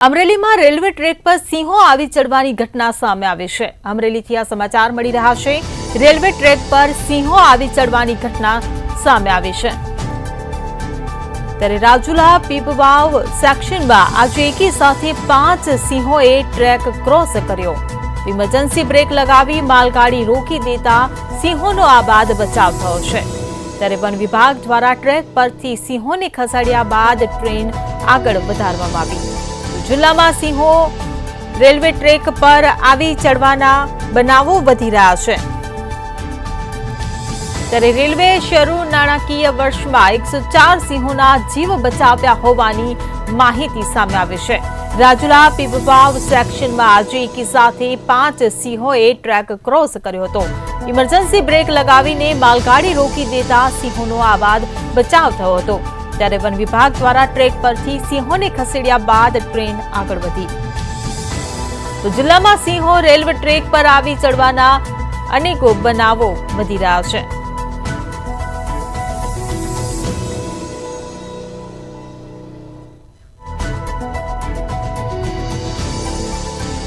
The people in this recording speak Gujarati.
અમરેલીમાં રેલવે ટ્રેક પર સિંહો આવી ચડવાની ઘટના સામે આવી છે। અમરેલીથી આ સમાચાર મળી રહ્યા છે। રેલવે ટ્રેક પર સિંહો આવી ચડવાની ઘટના સામે આવી છે। ત્યારે રાજુલા પીપવાવ સેક્શનમાં આજે એકી સાથે 5 સિંહોએ ટ્રેક ક્રોસ કર્યો। ઇમરજન્સી બ્રેક લગાવી માલગાડી રોકી દેતા સિંહોનો આ બાદ બચાવ થયો છે। ત્યારે વન વિભાગ દ્વારા ટ્રેક પરથી સિંહોને ખસેડ્યા બાદ ટ્રેન આગળ વધારવામાં આવી। જિલ્લામાં સિંહો રેલવે ટ્રેક પર આવી ચડવાના બનાવો વધી રહ્યા છે। ત્યારે રેલવે શરૂ નાણાકીય વર્ષમાં 104 સિંહોના જીવ બચાવ્યા હોવાની માહિતી સામે આવી છે। રાજુલા પીપવાવ સેક્શનમાં આજે એકી સાથે 5 સિંહોએ ટ્રેક ક્રોસ કર્યો હતો। ઇમરજન્સી બ્રેક લગાવીને માલગાડી રોકી દેતા સિંહોનો આ બાદ બચાવ થયો હતો। ત્યારે વન વિભાગ દ્વારા ટ્રેક પરથી સિંહોને ખસેડ્યા બાદ ટ્રેન આગળ વધી। તો જિલ્લામાં સિંહો રેલવે ટ્રેક પર આવી ચડવાના અનેકો બનાવો વધી રહ્યા છે।